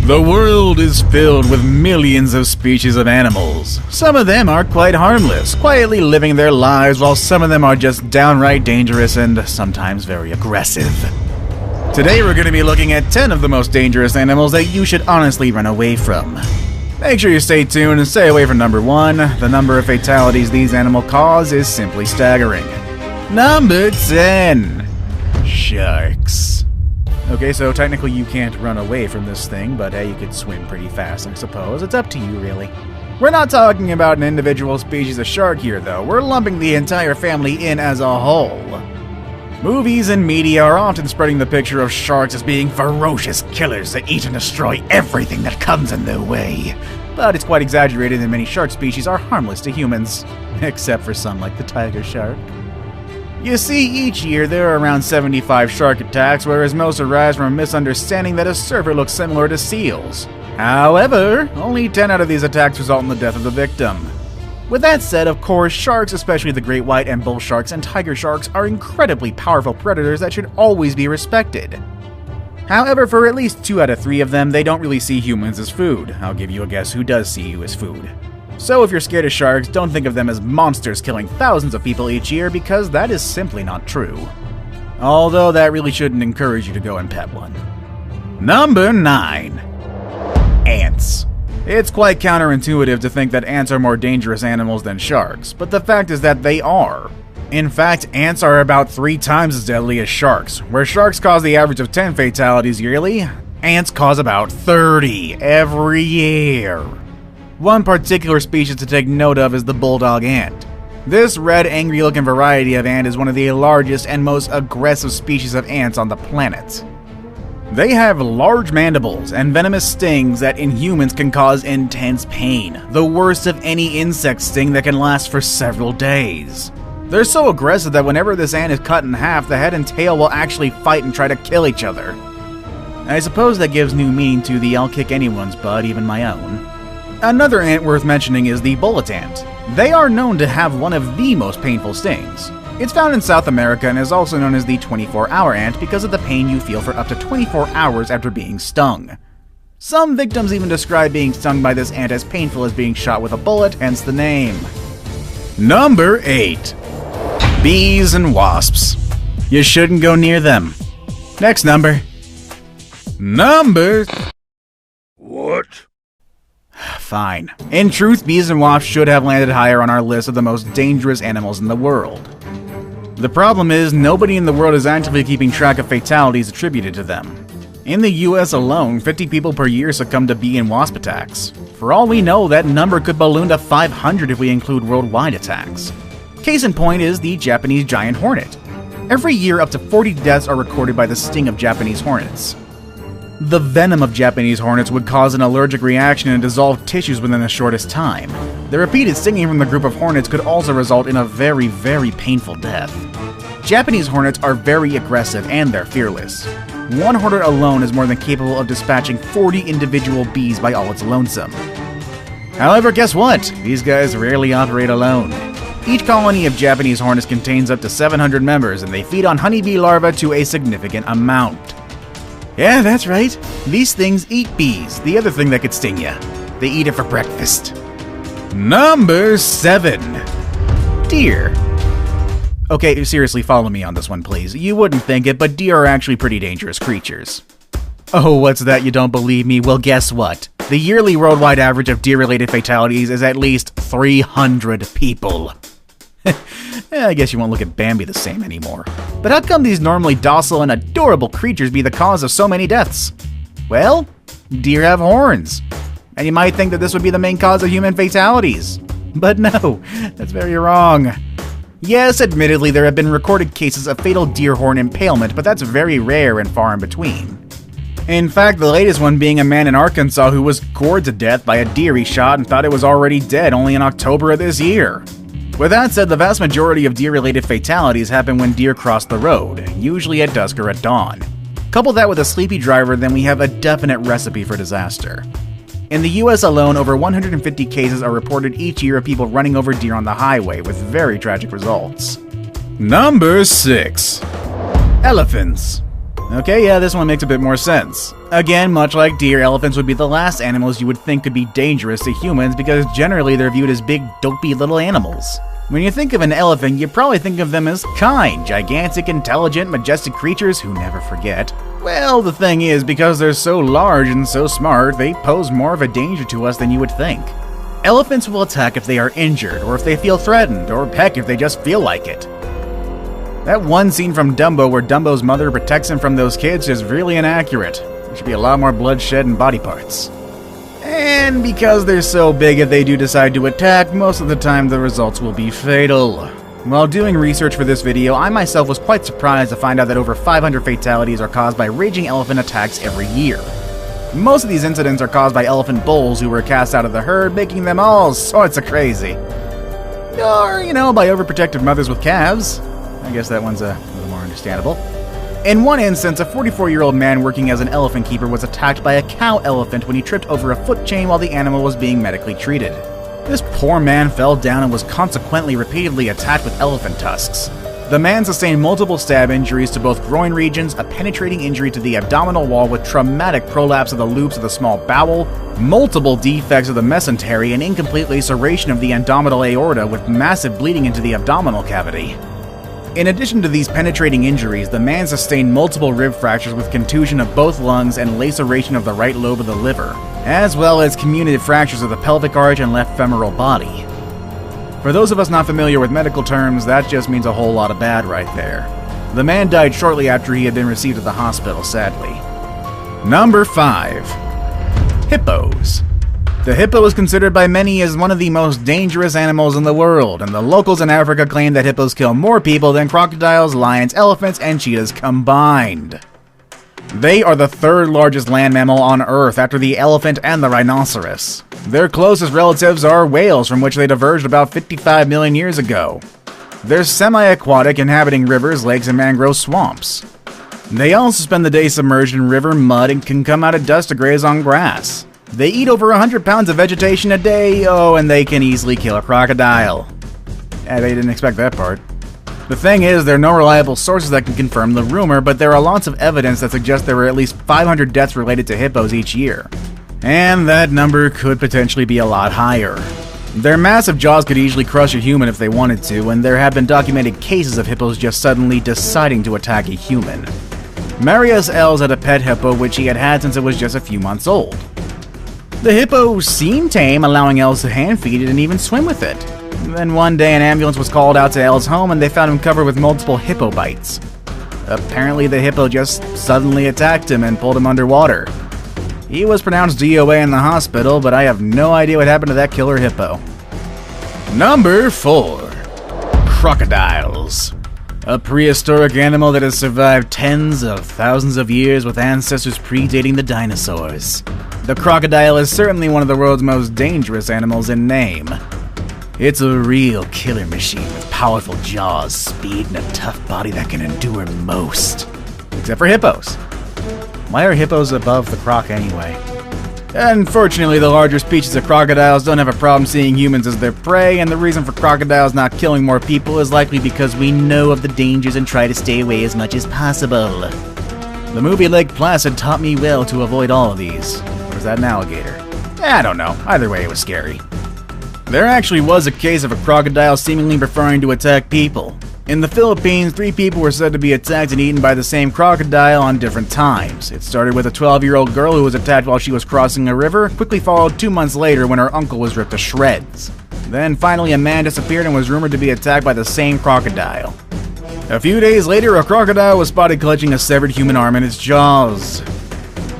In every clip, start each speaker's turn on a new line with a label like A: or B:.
A: The world is filled with millions of species of animals. Some of them are quite harmless, quietly living their lives, while some of them are just downright dangerous and sometimes very aggressive. Today we're going to be looking at 10 of the most dangerous animals that you should honestly run away from. Make sure you stay tuned and stay away from number 1. The number of fatalities these animals cause is simply staggering. Number 10. Sharks. Okay, so technically you can't run away from this thing, but hey, you could swim pretty fast, I suppose. It's up to you, really. We're not talking about an individual species of shark here, though. We're lumping the entire family in as a whole. Movies and media are often spreading the picture of sharks as being ferocious killers that eat and destroy everything that comes in their way. But it's quite exaggerated, and many shark species are harmless to humans, except for some like the tiger shark. You see, each year there are around 75 shark attacks, whereas most arise from a misunderstanding that a surfer looks similar to seals. However, only 10 out of these attacks result in the death of the victim. With that said, of course, sharks, especially the great white and bull sharks and tiger sharks, are incredibly powerful predators that should always be respected. However, for at least 2 out of 3 of them, they don't really see humans as food. I'll give you a guess who does see you as food. So if you're scared of sharks, don't think of them as monsters killing thousands of people each year, because that is simply not true. Although that really shouldn't encourage you to go and pet one. Number 9. Ants. It's quite counterintuitive to think that ants are more dangerous animals than sharks, but the fact is that they are. In fact, ants are about 3 times as deadly as sharks. Where sharks cause the average of 10 fatalities yearly, ants cause about 30 every year. One particular species to take note of is the bulldog ant. This red, angry-looking variety of ant is one of the largest and most aggressive species of ants on the planet. They have large mandibles and venomous stings that in humans can cause intense pain, the worst of any insect sting that can last for several days. They're so aggressive that whenever this ant is cut in half, the head and tail will actually fight and try to kill each other. I suppose that gives new meaning to the "I'll kick anyone's butt, even my own." Another ant worth mentioning is the bullet ant. They are known to have one of the most painful stings. It's found in South America and is also known as the 24-hour ant because of the pain you feel for up to 24 hours after being stung. Some victims even describe being stung by this ant as painful as being shot with a bullet, hence the name. Number 8. Bees and wasps. You shouldn't go near them. Next number. What? Fine. In truth, bees and wasps should have landed higher on our list of the most dangerous animals in the world. The problem is, nobody in the world is actively keeping track of fatalities attributed to them. In the US alone, 50 people per year succumb to bee and wasp attacks. For all we know, that number could balloon to 500 if we include worldwide attacks. Case in point is the Japanese giant hornet. Every year, up to 40 deaths are recorded by the sting of Japanese hornets. The venom of Japanese hornets would cause an allergic reaction and dissolve tissues within the shortest time. The repeated stinging from the group of hornets could also result in a very, very painful death. Japanese hornets are very aggressive and they're fearless. One hornet alone is more than capable of dispatching 40 individual bees by all its lonesome. However, guess what? These guys rarely operate alone. Each colony of Japanese hornets contains up to 700 members, and they feed on honeybee larvae to a significant amount. Yeah, that's right. These things eat bees, the other thing that could sting you. They eat it for breakfast. Number 7. Deer. Okay, seriously, follow me on this one, please. You wouldn't think it, but deer are actually pretty dangerous creatures. Oh, what's that? You don't believe me? Well, guess what? The yearly worldwide average of deer-related fatalities is at least 300 people. I guess you won't look at Bambi the same anymore. But how come these normally docile and adorable creatures be the cause of so many deaths? Well, deer have horns. And you might think that this would be the main cause of human fatalities. But no, that's very wrong. Yes, admittedly, there have been recorded cases of fatal deer horn impalement, but that's very rare and far in between. In fact, the latest one being a man in Arkansas who was gored to death by a deer he shot and thought it was already dead only in October of this year. With that said, the vast majority of deer-related fatalities happen when deer cross the road, usually at dusk or at dawn. Couple that with a sleepy driver, then we have a definite recipe for disaster. In the US alone, over 150 cases are reported each year of people running over deer on the highway, with very tragic results. Number 6. Elephants. Okay, yeah, this one makes a bit more sense. Again, much like deer, elephants would be the last animals you would think could be dangerous to humans because generally they're viewed as big, dopey little animals. When you think of an elephant, you probably think of them as kind, gigantic, intelligent, majestic creatures who never forget. Well, the thing is, because they're so large and so smart, they pose more of a danger to us than you would think. Elephants will attack if they are injured, or if they feel threatened, or heck, if they just feel like it. That one scene from Dumbo where Dumbo's mother protects him from those kids is really inaccurate. There should be a lot more bloodshed and body parts. And because they're so big, if they do decide to attack, most of the time the results will be fatal. While doing research for this video, I myself was quite surprised to find out that over 500 fatalities are caused by raging elephant attacks every year. Most of these incidents are caused by elephant bulls who were cast out of the herd, making them all sorts of crazy. Or, by overprotective mothers with calves. I guess that one's a little more understandable. In one instance, a 44-year-old man working as an elephant keeper was attacked by a cow elephant when he tripped over a foot chain while the animal was being medically treated. This poor man fell down and was consequently repeatedly attacked with elephant tusks. The man sustained multiple stab injuries to both groin regions, a penetrating injury to the abdominal wall with traumatic prolapse of the loops of the small bowel, multiple defects of the mesentery, and incomplete laceration of the abdominal aorta with massive bleeding into the abdominal cavity. In addition to these penetrating injuries, the man sustained multiple rib fractures with contusion of both lungs and laceration of the right lobe of the liver, as well as comminuted fractures of the pelvic arch and left femoral body. For those of us not familiar with medical terms, that just means a whole lot of bad right there. The man died shortly after he had been received at the hospital, sadly. Number 5. Hippos. The hippo is considered by many as one of the most dangerous animals in the world, and the locals in Africa claim that hippos kill more people than crocodiles, lions, elephants, and cheetahs combined. They are the third largest land mammal on Earth after the elephant and the rhinoceros. Their closest relatives are whales, from which they diverged about 55 million years ago. They're semi-aquatic, inhabiting rivers, lakes, and mangrove swamps. They also spend the day submerged in river mud and can come out at dusk to graze on grass. They eat over 100 pounds of vegetation a day, and they can easily kill a crocodile. Yeah, they didn't expect that part. The thing is, there are no reliable sources that can confirm the rumor, but there are lots of evidence that suggests there were at least 500 deaths related to hippos each year. And that number could potentially be a lot higher. Their massive jaws could easily crush a human if they wanted to, and there have been documented cases of hippos just suddenly deciding to attack a human. Marius Els had a pet hippo which he had had since it was just a few months old. The hippo seemed tame, allowing Els to hand feed it and even swim with it. Then one day an ambulance was called out to Els' home and they found him covered with multiple hippo bites. Apparently the hippo just suddenly attacked him and pulled him underwater. He was pronounced DOA in the hospital, but I have no idea what happened to that killer hippo. Number 4. Crocodiles. A prehistoric animal that has survived tens of thousands of years with ancestors predating the dinosaurs. The crocodile is certainly one of the world's most dangerous animals in name. It's a real killer machine with powerful jaws, speed, and a tough body that can endure most. Except for hippos. Why are hippos above the croc anyway? Unfortunately, the larger species of crocodiles don't have a problem seeing humans as their prey, and the reason for crocodiles not killing more people is likely because we know of the dangers and try to stay away as much as possible. The movie Lake Placid taught me well to avoid all of these. Or is that an alligator? I don't know. Either way, it was scary. There actually was a case of a crocodile seemingly preferring to attack people. In the Philippines, 3 people were said to be attacked and eaten by the same crocodile on different times. It started with a 12-year-old girl who was attacked while she was crossing a river, quickly followed 2 months later when her uncle was ripped to shreds. Then finally a man disappeared and was rumored to be attacked by the same crocodile. A few days later, a crocodile was spotted clutching a severed human arm in its jaws.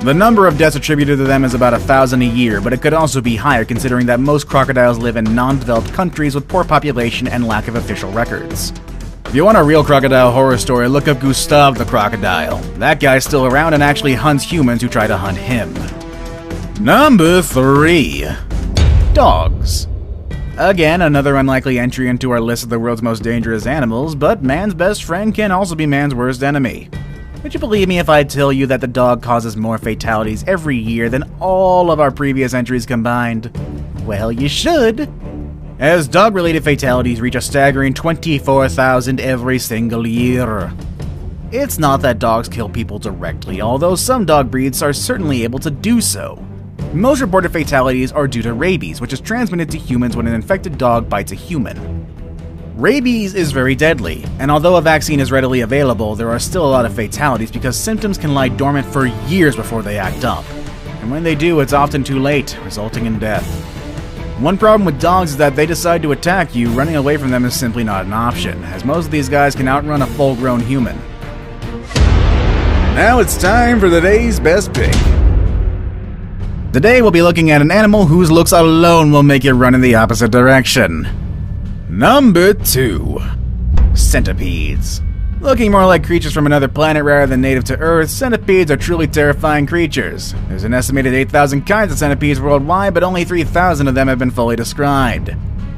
A: The number of deaths attributed to them is about 1,000 a year, but it could also be higher considering that most crocodiles live in non-developed countries with poor population and lack of official records. If you want a real crocodile horror story, look up Gustav the crocodile. That guy's still around and actually hunts humans who try to hunt him. Number 3. Dogs. Again, another unlikely entry into our list of the world's most dangerous animals, but man's best friend can also be man's worst enemy. Would you believe me if I tell you that the dog causes more fatalities every year than all of our previous entries combined? Well, you should. As dog-related fatalities reach a staggering 24,000 every single year. It's not that dogs kill people directly, although some dog breeds are certainly able to do so. Most reported fatalities are due to rabies, which is transmitted to humans when an infected dog bites a human. Rabies is very deadly, and although a vaccine is readily available, there are still a lot of fatalities because symptoms can lie dormant for years before they act up. And when they do, it's often too late, resulting in death. One problem with dogs is that they decide to attack you, running away from them is simply not an option, as most of these guys can outrun a full-grown human. Now it's time for the day's best pick. Today we'll be looking at an animal whose looks alone will make you run in the opposite direction. Number 2. Centipedes. Looking more like creatures from another planet rather than native to Earth, centipedes are truly terrifying creatures. There's an estimated 8,000 kinds of centipedes worldwide, but only 3,000 of them have been fully described.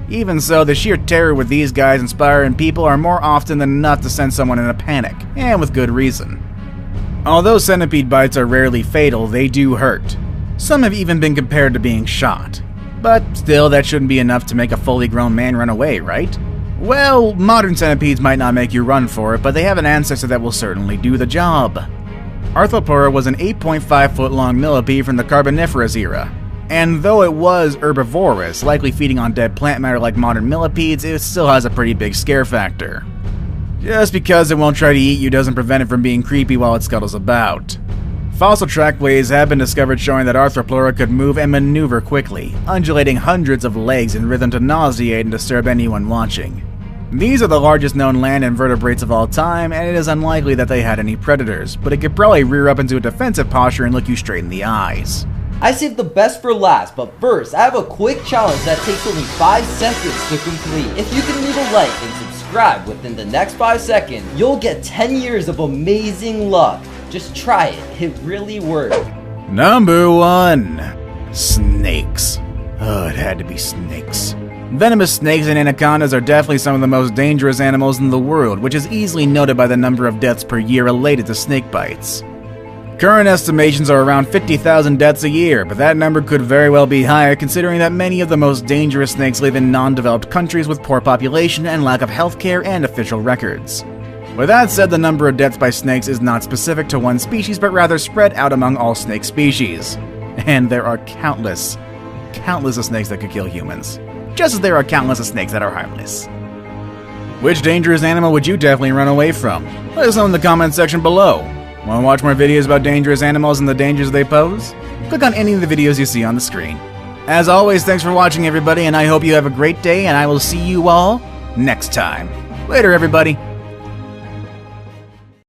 A: Even so, the sheer terror with these guys inspiring people are more often than enough to send someone in a panic, and with good reason. Although centipede bites are rarely fatal, they do hurt. Some have even been compared to being shot. But still, that shouldn't be enough to make a fully grown man run away, right? Well, modern centipedes might not make you run for it, but they have an ancestor that will certainly do the job. Arthropleura was an 8.5-foot long millipede from the Carboniferous era. And though it was herbivorous, likely feeding on dead plant matter like modern millipedes, it still has a pretty big scare factor. Just because it won't try to eat you doesn't prevent it from being creepy while it scuttles about. Fossil trackways have been discovered showing that Arthropleura could move and maneuver quickly, undulating hundreds of legs in rhythm to nauseate and disturb anyone watching. These are the largest known land invertebrates of all time, and it is unlikely that they had any predators, but it could probably rear up into a defensive posture and look you straight in the eyes.
B: I saved the best for last, but first, I have a quick challenge that takes only 5 seconds to complete. If you can leave a like and subscribe within the next 5 seconds, you'll get 10 years of amazing luck. Just try it, it really works.
A: Number 1. Snakes. Oh, it had to be snakes. Venomous snakes and anacondas are definitely some of the most dangerous animals in the world, which is easily noted by the number of deaths per year related to snake bites. Current estimations are around 50,000 deaths a year, but that number could very well be higher considering that many of the most dangerous snakes live in non-developed countries with poor population and lack of healthcare and official records. With that said, the number of deaths by snakes is not specific to one species, but rather spread out among all snake species. And there are countless of snakes that could kill humans. Just as there are countless of snakes that are harmless. Which dangerous animal would you definitely run away from? Let us know in the comments section below. Want to watch more videos about dangerous animals and the dangers they pose? Click on any of the videos you see on the screen. As always, thanks for watching everybody, and I hope you have a great day, and I will see you all next time. Later, everybody.